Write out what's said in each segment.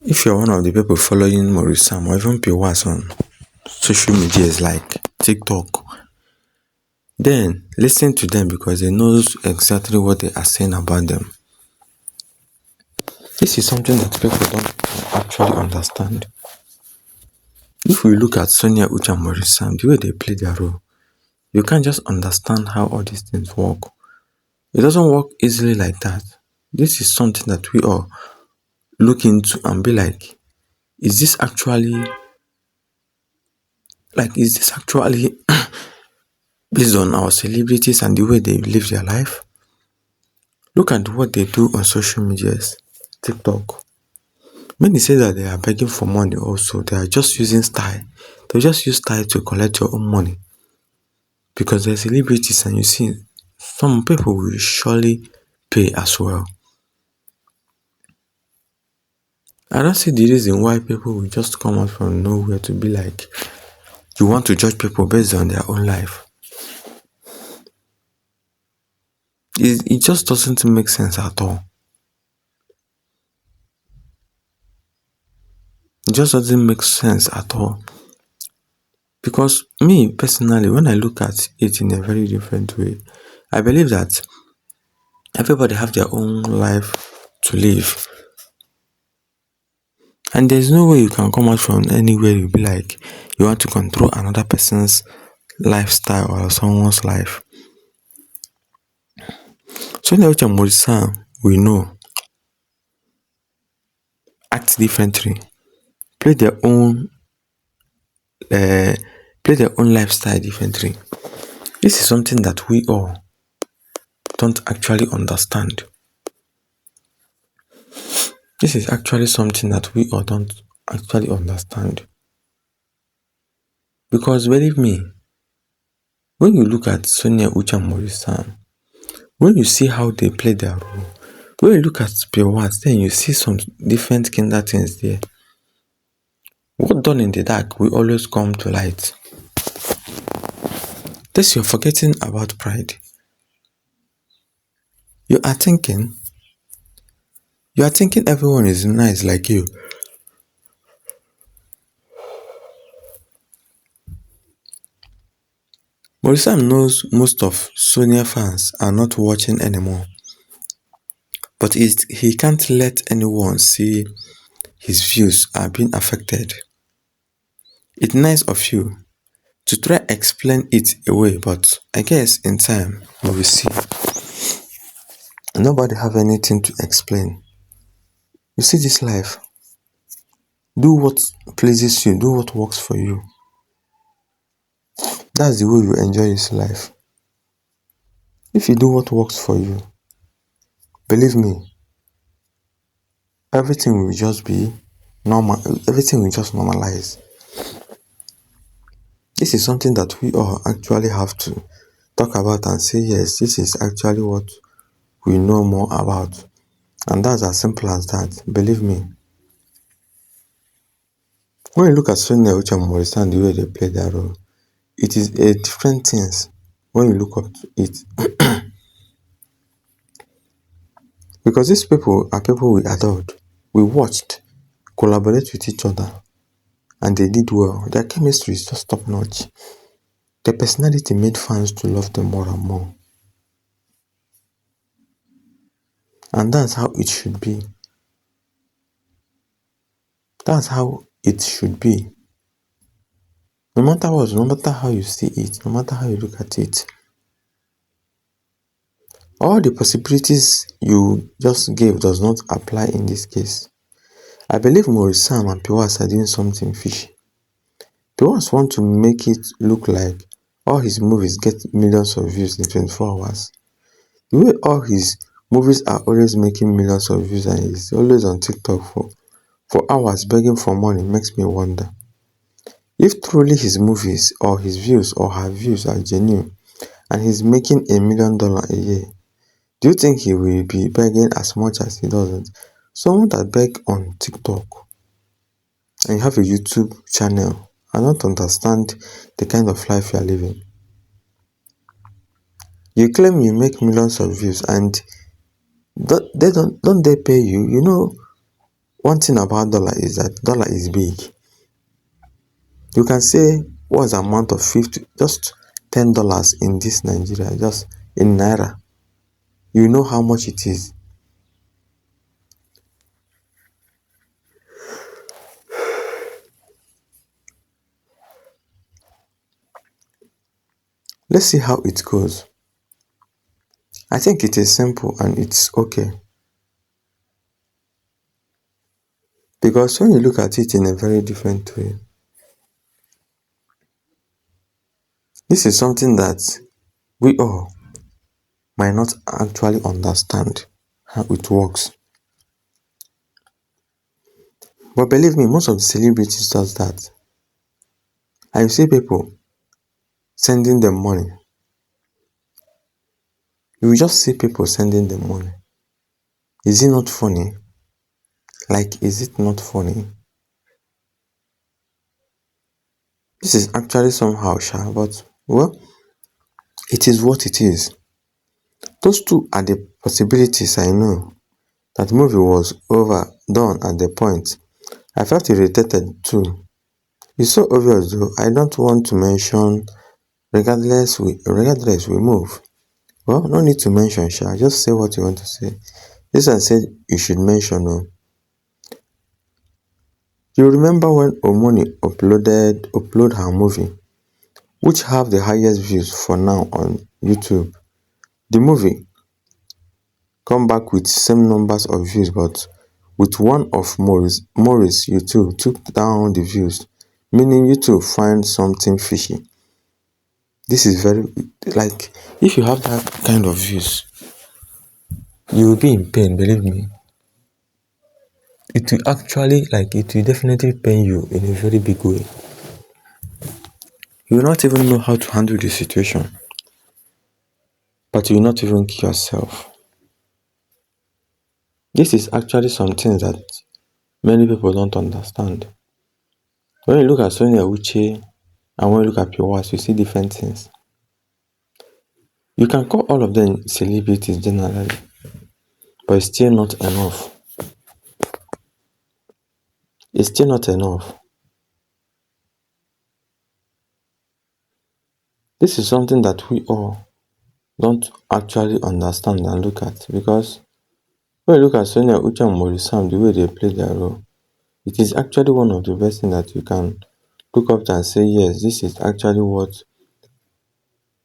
If you're one of the people following Maurice Sam or even POAs on social medias like TikTok, then listen to them because they know exactly what they are saying about them. This is something that people don't actually understand. If we look at Sonia Uche and Maurice Sam, the way they play their role, you can't just understand how all these things work. It doesn't work easily like that. This is something that we all look into and be like, is this actually is this actually based on our celebrities and the way they live their life? Look at what they do on social medias, TikTok. Many say that they are begging for money also. They are just using style. They just use style to collect your own money. Because they're celebrities and you see, some people will surely pay as well. I don't see the reason why people will just come out from nowhere to be like, you want to judge people based on their own life. It just doesn't make sense at all. It just doesn't make sense at all. Because me personally, when I look at it in a very different way, I believe that everybody have their own life to live. And there's no way you can come out from anywhere you be like you want to control another person's lifestyle or someone's life. So now which Maurice Sam we know act differently, play their own play their own lifestyle differently. This is something that we all don't actually understand. This is actually something that we all don't actually understand. Because believe me, when you look at Sonia Uche and Maurice Sam, when you see how they play their role, when you look at Pure Words, then you see some different kinder things there. What done in the dark will always come to light. This you're forgetting about pride. You are thinking everyone is nice like you. Maurice Sam knows most of Sonia fans are not watching anymore. But he can't let anyone see his views are being affected. It's nice of you to try explain it away, but I guess in time we will see. Nobody have anything to explain. You see this life. Do what pleases you, do what works for you. That's the way you enjoy this life. If you do what works for you, believe me, everything will just be normal, everything will just normalize. This is something that we all actually have to talk about and say, yes, this is actually what we know more about. And that's as simple as that, believe me. When you look at Sonia Uche and Maurice and the way they play their role, it is a different things when you look up to it. Because these people are people we adored, we watched, collaborate with each other, and they did well. Their chemistry is just top notch. Their personality made fans to love them more and more. And that's how it should be. That's how it should be. No matter what, no matter how you see it, no matter how you look at it, all the possibilities you just gave does not apply in this case. I believe Maurice Sam and Piwas are doing something fishy. Piwas want to make it look like all his movies get millions of views in 24 hours. The way all his movies are always making millions of views and he's always on TikTok for hours begging for money makes me wonder. If truly his movies or his views or her views are genuine and he's making $1 million a year, do you think he will be begging as much as he doesn't? Someone that beg on TikTok and you have a YouTube channel, I don't understand the kind of life you are living. You claim you make millions of views and don't they pay you? You know, One thing about dollar is that dollar is big. You can say what's the amount of 50, just $10 in this Nigeria, just in naira. You know how much it is. Let's see how it goes. I think it is simple and it's okay. Because when you look at it in a very different way, this is something that we all might not actually understand how it works. But believe me, most of the celebrities does that. And you see people sending them money. You will just see people sending them money. Is it not funny? Like, is it not funny? This is actually somehow shy, but well, it is what it is. Those two are the possibilities I know. That movie was overdone at the point. I felt irritated too. It's so obvious though. I don't want to mention regardless we move. Well, no need to mention, Sha. Just say what you want to say. This one said you should mention. No. You remember when Omoni upload her movie, which have the highest views for now on YouTube. The movie come back with same numbers of views, but with one of Maurice YouTube took down the views, meaning YouTube find something fishy. This is very, like, if you have that kind of views, you will be in pain, believe me. It will actually, like, it will definitely pain you in a very big way. You will not even know how to handle the situation, but you will not even kill yourself. This is actually something that many people don't understand. When you look at Sonia Uche and when you look at Piwas, you see different things. You can call all of them celebrities generally, but it's still not enough. It's still not enough. This is something that we all don't actually understand and look at, because when you look at Sonia Uche and MAURICE SAM, the way they play their role, it is actually one of the best things that you can look up to and say, yes, this is actually what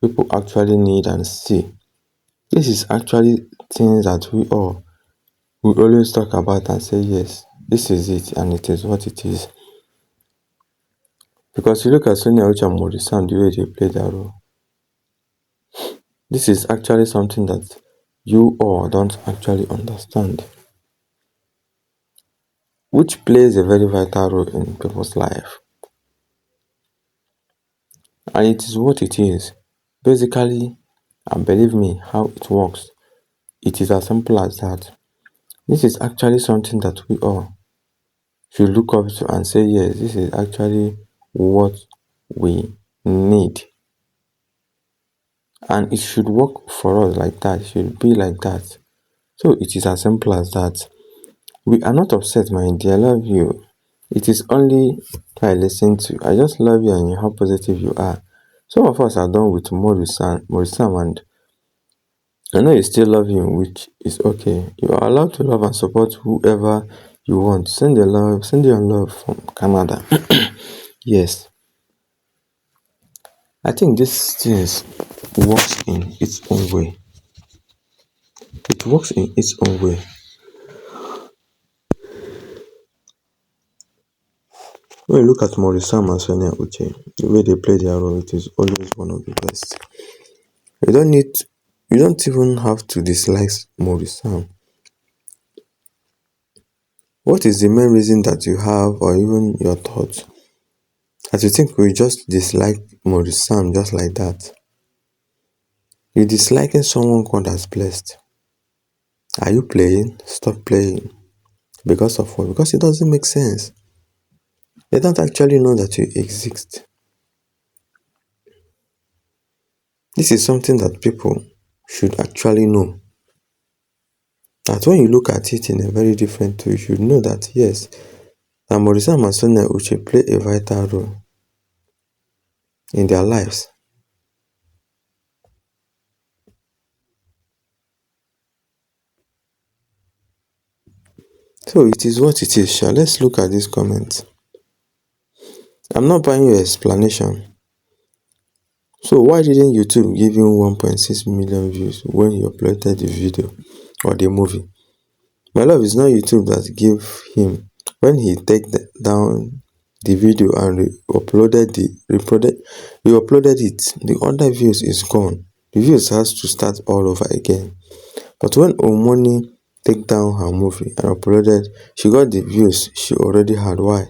people actually need and see. This is actually things that we always talk about and say, yes, this is it and it is what it is. Because you look at Sonia Uche and MAURICE SAM, the way they play their role, this is actually something that you all don't actually understand, which plays a very vital role in people's life. And it is what it is. Basically, and believe me, how it works, it is as simple as that. This is actually something that we all should look up to and say, yes, this is actually what we need. And it should work for us like that. It should be like that. So it is as simple as that. We are not upset, my dear. I love you. It is only I listen to. I just love you and how positive you are. Some of us are done with MAURICE SAM, and I know you still love him, which is okay. You are allowed to love and support whoever you want. Send your love from Canada. Yes. I think this thing works in its own way. It works in its own way. When you look at MAURICE SAM and Sonia Uche, the way they play their role, it is always one of the best. You don't even have to dislike MAURICE SAM. What is the main reason that you have, or even your thoughts, that you think we just dislike MAURICE SAM just like that? You disliking someone God has blessed. Are you playing? Stop playing. Because of what? Because it doesn't make sense. They don't actually know that you exist. This is something that people should actually know. That when you look at it in a very different way, you should know that yes, that MAURICE SAM and SONIA UCHE play a vital role in their lives. So it is what it is, sha. Let's look at this comment. I'm not buying your explanation. So why didn't YouTube give him 1.6 million views when he uploaded the video or the movie? My love, is not YouTube that gave him. When he down the video and re-uploaded it, the other views is gone. The views has to start all over again. But when Omoni take down her movie and uploaded, she got the views she already had. Why?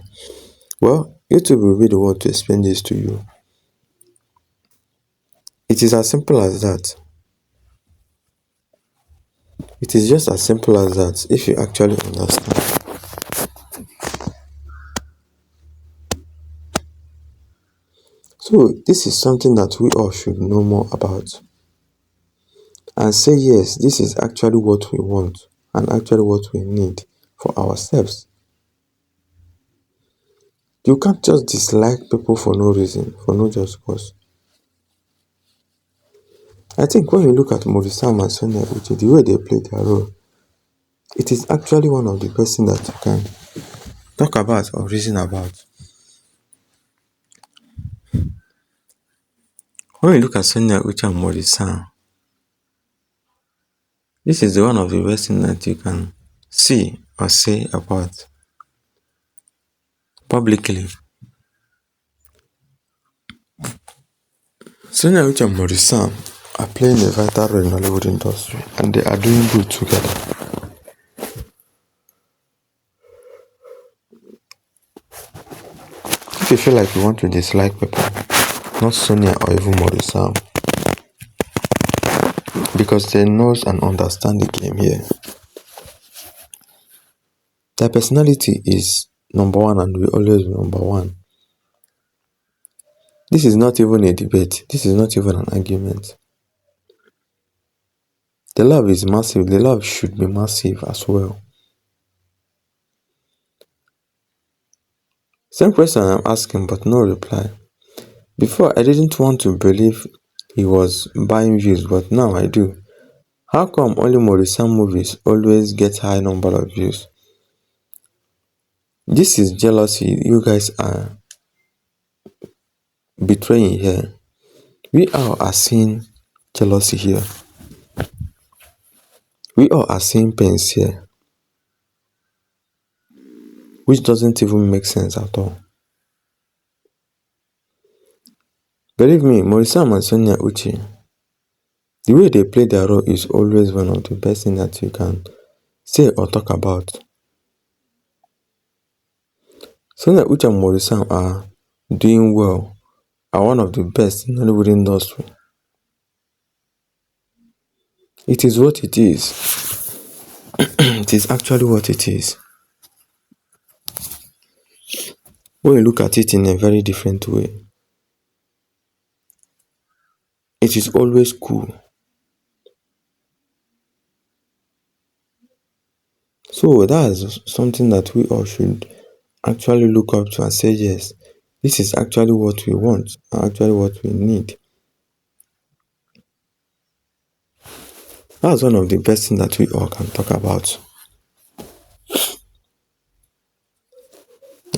Well, YouTube will be the one to explain this to you. It is as simple as that. It is just as simple as that if you actually understand. So this is something that we all should know more about and say yes, this is actually what we want and actually what we need for ourselves. You can't just dislike people for no reason, for no just cause. I think when you look at MAURICE SAM and SONIA UCHE, the way they play their role, it is actually one of the best things that you can talk about or reason about. When you look at SONIA UCHE and MAURICE SAM, this is one of the best things that you can see or say about publicly. SONIA UCHE and MAURICE SAM are playing a vital role in the Nollywood industry and they are doing good together. If you feel like you want to dislike people, not Sonia or even MAURICE SAM, because they knows and understand the game here. Their personality is number one and will always be number one. This is not even a debate. This is not even an argument. The love is massive. The love should be massive as well. Same question I'm asking, but no reply. Before, I didn't want to believe he was buying views, but now I do. How come only MAURICE SAM movies always get high number of views? This is jealousy you guys are betraying here. We all are seeing jealousy here. We all are seeing pains here, which doesn't even make sense at all. Believe me, MAURICE SAM and SONIA UCHE, the way they play their role is always one of the best things that you can say or talk about. SONIA UCHE and MAURICE SAM are doing well, are one of the best in the Nollywood industry. It is what it is. It is actually what it is. When you look at it in a very different way, it is always cool. So that's something that we all should actually look up to and say, yes, this is actually what we want, actually what we need. That's one of the best things that we all can talk about.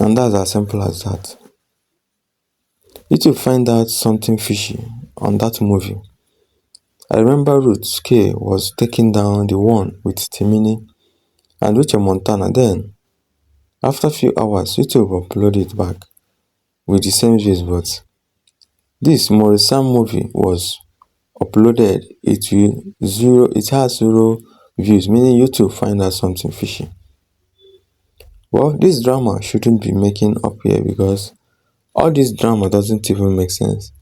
And that's as simple as that. If you find out something fishy on that movie, I remember Ruth K was taking down the one with Timini and Richard Montana. Then, after a few hours, YouTube uploaded it back with the same views, but this MAURICE SAM movie was uploaded, it has 0 views, meaning YouTube find out something fishy. Well, this drama shouldn't be making up here because all this drama doesn't even make sense.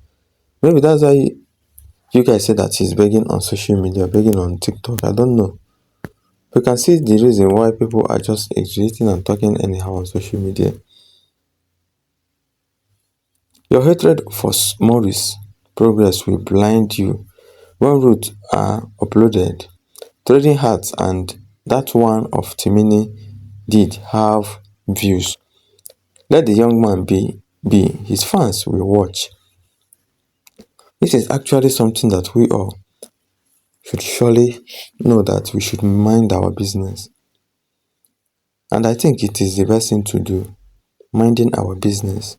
Maybe that's why you guys say that he's begging on social media, begging on TikTok. I don't know. You can see the reason why people are just exaggerating and talking anyhow on social media. Your hatred for Maurice progress will blind you. When roots are uploaded, trading hearts and that one of Timini did have views. Let the young man be. His fans will watch. This is actually something that we all should surely know, that we should mind our business. And I think it is the best thing to do, minding our business.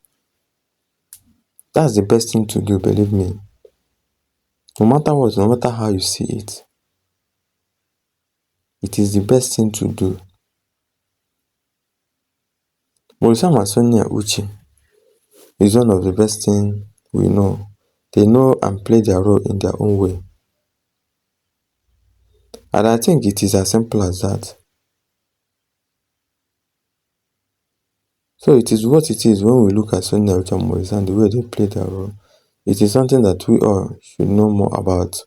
That's the best thing to do, believe me. No matter what, no matter how you see it, it is the best thing to do. MAURICE SAM and SONIA UCHE is one of the best things we know. They know and play their role in their own way. And I think it is as simple as that. So it is what it is when we look at SONIA UCHE and MAURICE and the way they play their role. It is something that we all should know more about.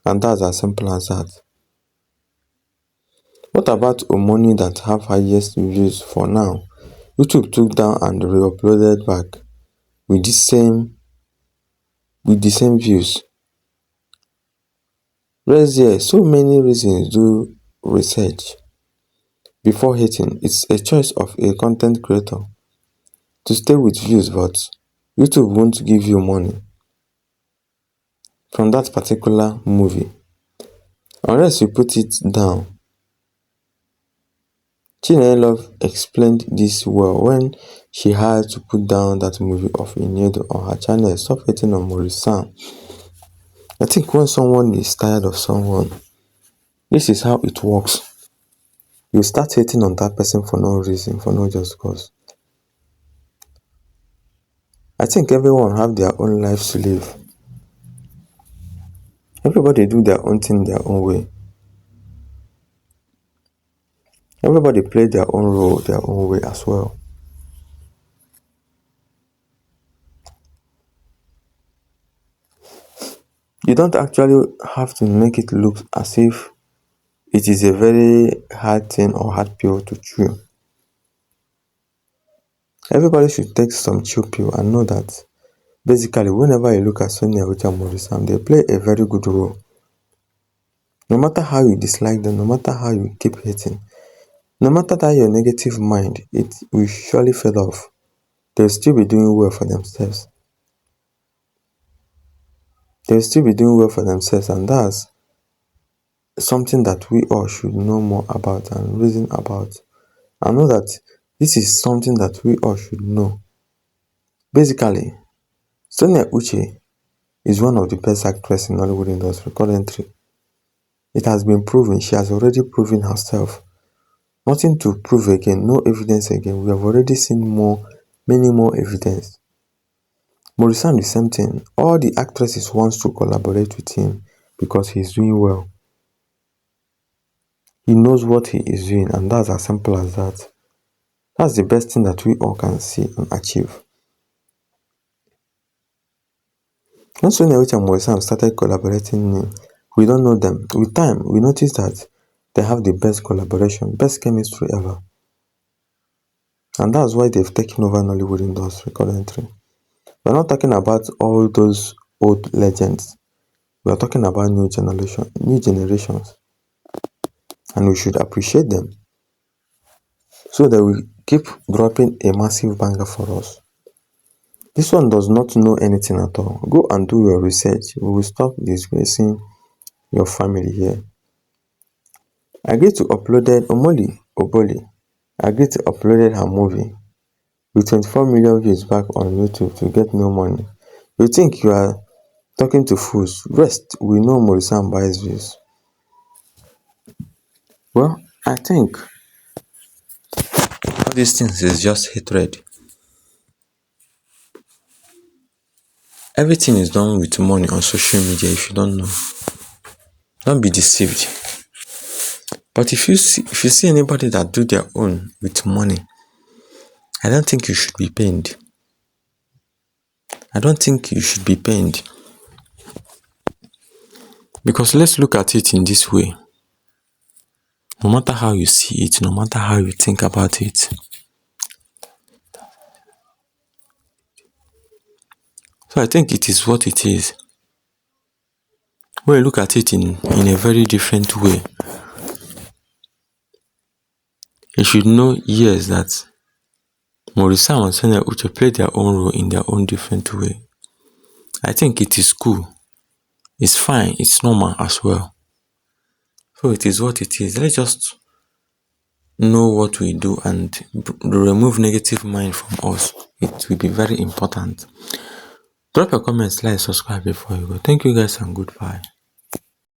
And that's as simple as that. What about Omoni that have highest views for now? YouTube took down and re-uploaded back with the same views. There so many reasons. Do research before hating. It's a choice of a content creator to stay with views, but YouTube won't give you money from that particular movie unless you put it down. Chinelo Love explained this well when she had to put down that movie of Iniedo on her channel. Stop hating on MAURICE SAM. I think when someone is tired of someone, this is how it works. You start hating on that person for no reason, for no just cause. I think everyone have their own lives to live. Everybody do their own thing their own way. Everybody play their own role their own way as well. You don't actually have to make it look as if it is a very hard thing or hard pill to chew. Everybody should take some chill pill and know that basically whenever you look at Sonia Uche and MAURICE SAM, they play a very good role. No matter how you dislike them, no matter how you keep hating, no matter that your negative mind, it will surely fade off. They'll still be doing well for themselves. They'll still be doing well for themselves, and that's something that we all should know more about and reason about. I know that this is something that we all should know. Basically, Sonia Uche is one of the best actresses in Nollywood industry currently. It has been proven. She has already proven herself. Nothing to prove again, no evidence again. We have already seen many more evidence. MAURICE SAM, the same thing. All the actresses wants to collaborate with him because he's doing well. He knows what he is doing, and that's as simple as that. That's the best thing that we all can see and achieve. When Sonia Uche and MAURICE SAM started collaborating, we don't know them. With time, we noticed that they have the best collaboration, best chemistry ever. And that's why they've taken over Nollywood industry currently. We're not talking about all those old legends. We are talking about new generations. And we should appreciate them. So they will keep dropping a massive banger for us. This one does not know anything at all. Go and do your research. We will stop disgracing your family here. Agreed to uploaded Omoli Oboli. Agreed to uploaded her movie with 24 million views back on YouTube to get no money. You think you are talking to fools? Rest, we know MAURICE SAM buys views. Well, I think all these things is just hatred. Everything is done with money on social media. If you don't know, don't be deceived. But if you see anybody that do their own with money, I don't think you should be pained. I don't think you should be pained. Because let's look at it in this way. No matter how you see it, no matter how you think about it, so I think it is what it is. When you look at it in a very different way, should know, yes, that Maurice Sam and Sonia Uche play their own role in their own different way. I think it is cool. It's fine. It's normal as well. So it is what it is. Let's just know what we do and remove negative mind from us. It will be very important. Drop your comments, like, subscribe before you go. Thank you guys and goodbye.